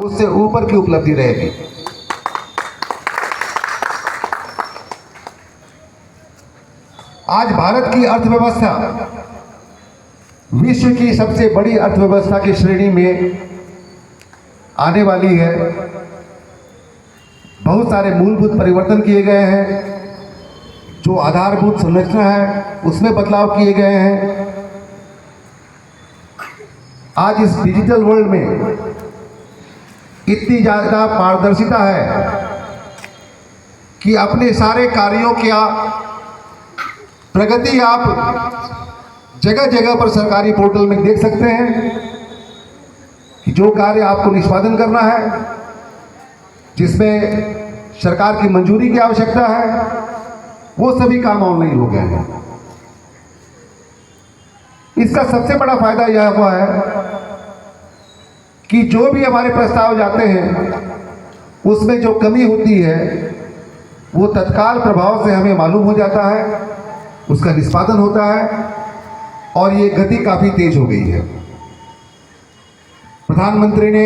उससे ऊपर की उपलब्धि रहेगी। आज भारत की अर्थव्यवस्था विश्व की सबसे बड़ी अर्थव्यवस्था की श्रेणी में आने वाली है। बहुत सारे मूलभूत परिवर्तन किए गए हैं, जो आधारभूत संरचना है उसमें बदलाव किए गए हैं। आज इस डिजिटल वर्ल्ड में इतनी ज़्यादा पारदर्शिता है कि अपने सारे कार्यों की प्रगति आप जगह जगह पर सरकारी पोर्टल में देख सकते हैं कि जो कार्य आपको निष्पादन करना है, जिसमें सरकार की मंजूरी की आवश्यकता है, वो सभी काम ऑनलाइन हो गए हैं। इसका सबसे बड़ा फायदा यह हुआ है कि जो भी हमारे प्रस्ताव जाते हैं उसमें जो कमी होती है वो तत्काल प्रभाव से हमें मालूम हो जाता है, उसका निष्पादन होता है और ये गति काफ़ी तेज हो गई है। प्रधानमंत्री ने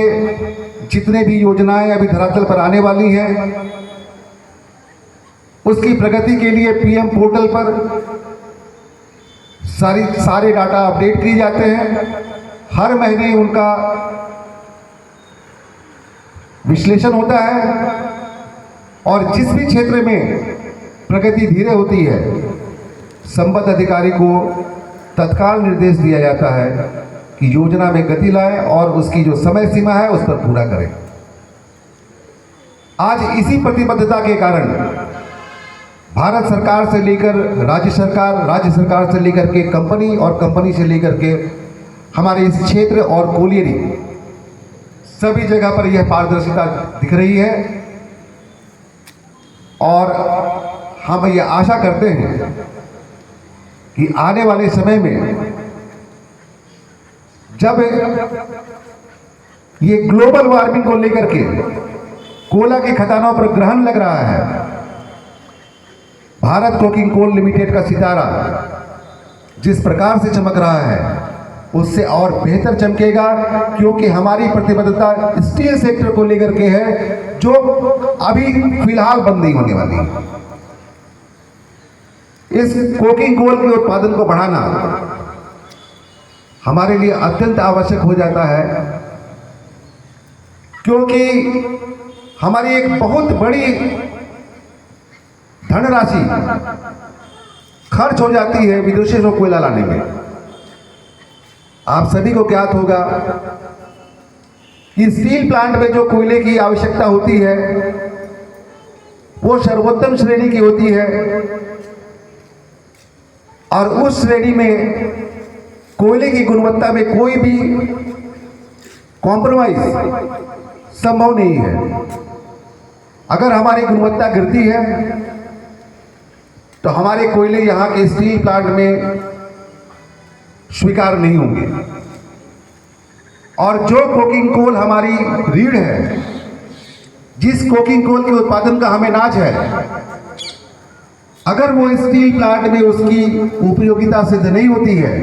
जितने भी योजनाएं अभी धरातल पर आने वाली हैं, उसकी प्रगति के लिए पीएम पोर्टल पर सारे डाटा अपडेट किए जाते हैं। हर महीने उनका विश्लेषण होता है और जिस भी क्षेत्र में प्रगति धीरे होती है, संबद्ध अधिकारी को तत्काल निर्देश दिया जाता है कि योजना में गति लाएं और उसकी जो समय सीमा है उस पर पूरा करें। आज इसी प्रतिबद्धता के कारण भारत सरकार से लेकर राज्य सरकार से लेकर के कंपनी और कंपनी से लेकर के हमारे इस क्षेत्र और कोलियरी सभी जगह पर यह पारदर्शिता दिख रही है। और हम ये आशा करते हैं कि आने वाले समय में जब ये ग्लोबल वार्मिंग को लेकर के कोयला की खदानों पर ग्रहण लग रहा है, भारत कोकिंग कोल लिमिटेड का सितारा जिस प्रकार से चमक रहा है उससे और बेहतर चमकेगा, क्योंकि हमारी प्रतिबद्धता स्टील सेक्टर को लेकर के है, जो अभी फिलहाल बंद नहीं होने वाली है। इस कोकिंग कोल के उत्पादन को बढ़ाना हमारे लिए अत्यंत आवश्यक हो जाता है, क्योंकि हमारी एक बहुत बड़ी धनराशि खर्च हो जाती है विदेशों से कोयला लाने में। आप सभी को ज्ञात होगा कि स्टील प्लांट में जो कोयले की आवश्यकता होती है वो सर्वोत्तम श्रेणी की होती है और उस श्रेणी में कोयले की गुणवत्ता में कोई भी कॉम्प्रोमाइज संभव नहीं है। अगर हमारी गुणवत्ता गिरती है तो हमारे कोयले यहाँ के स्टील प्लांट में स्वीकार नहीं होंगे। और जो कोकिंग कोल हमारी रीढ़ है, जिस कोकिंग कोल के उत्पादन का हमें नाज है, अगर वो स्टील प्लांट में उसकी उपयोगिता सिद्ध नहीं होती है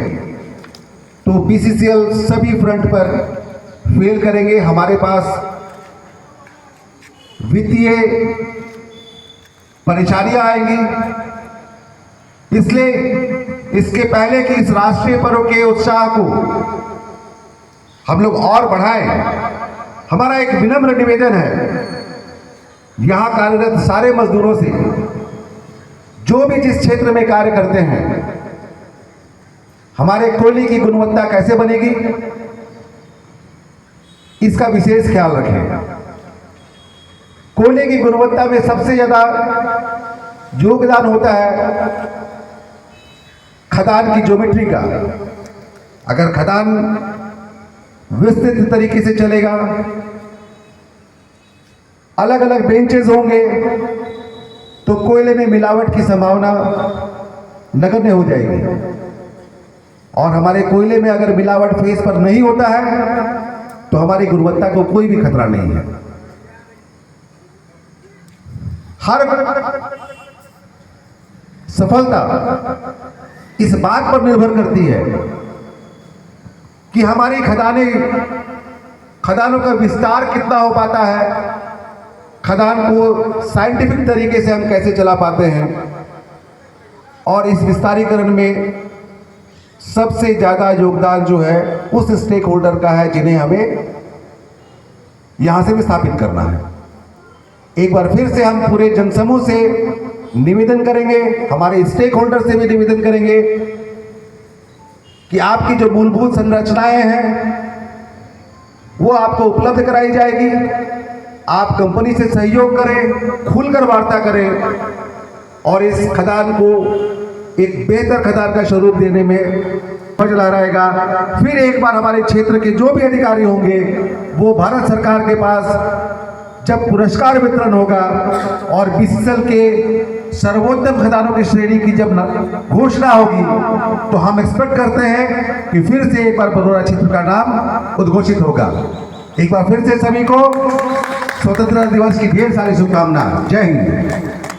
तो बीसीसीएल सभी फ्रंट पर फेल करेंगे। हमारे पास वित्तीय परेशानियां आएंगी। इसलिए इसके पहले कि इस राष्ट्रीय पर्व के उत्साह को हम लोग और बढ़ाएं, हमारा एक विनम्र निवेदन है यहां कार्यरत सारे मजदूरों से, जो भी जिस क्षेत्र में कार्य करते हैं, हमारे कोयले की गुणवत्ता कैसे बनेगी इसका विशेष ख्याल रखें। कोयले की गुणवत्ता में सबसे ज्यादा योगदान होता है खदान की ज्योमेट्री का। अगर खदान विस्तृत तरीके से चलेगा, अलग अलग बेंचेस होंगे, तो कोयले में मिलावट की संभावना नगण्य हो जाएगी। और हमारे कोयले में अगर मिलावट फेस पर नहीं होता है तो हमारी गुणवत्ता को कोई भी खतरा नहीं है। हर सफलता इस बात पर निर्भर करती है कि हमारी खदानों का विस्तार कितना हो पाता है, खदान को साइंटिफिक तरीके से हम कैसे चला पाते हैं, और इस विस्तारीकरण में सबसे ज़्यादा योगदान जो है उस स्टेक होल्डर का है जिन्हें हमें यहाँ से विस्थापित करना है। एक बार फिर से हम पूरे जनसमूह से निवेदन करेंगे, हमारे स्टेक होल्डर से भी निवेदन करेंगे कि आपकी जो मूलभूत संरचनाएं हैं वो आपको उपलब्ध कराई जाएगी। आप कंपनी से सहयोग करें, खुलकर वार्ता करें और इस खदान को एक बेहतर खदान का स्वरूप देने में फजला रहेगा। फिर एक बार हमारे क्षेत्र के जो भी अधिकारी होंगे वो भारत सरकार के पास जब पुरस्कार वितरण होगा और बीसीसीएल के सर्वोत्तम खदानों की श्रेणी की जब घोषणा होगी तो हम एक्सपेक्ट करते हैं कि फिर से एक बार बड़ौदा क्षेत्र का नाम उद्घोषित होगा। एक बार फिर से सभी को स्वतंत्रता दिवस की ढेर सारी शुभकामनाएं। जय हिंद।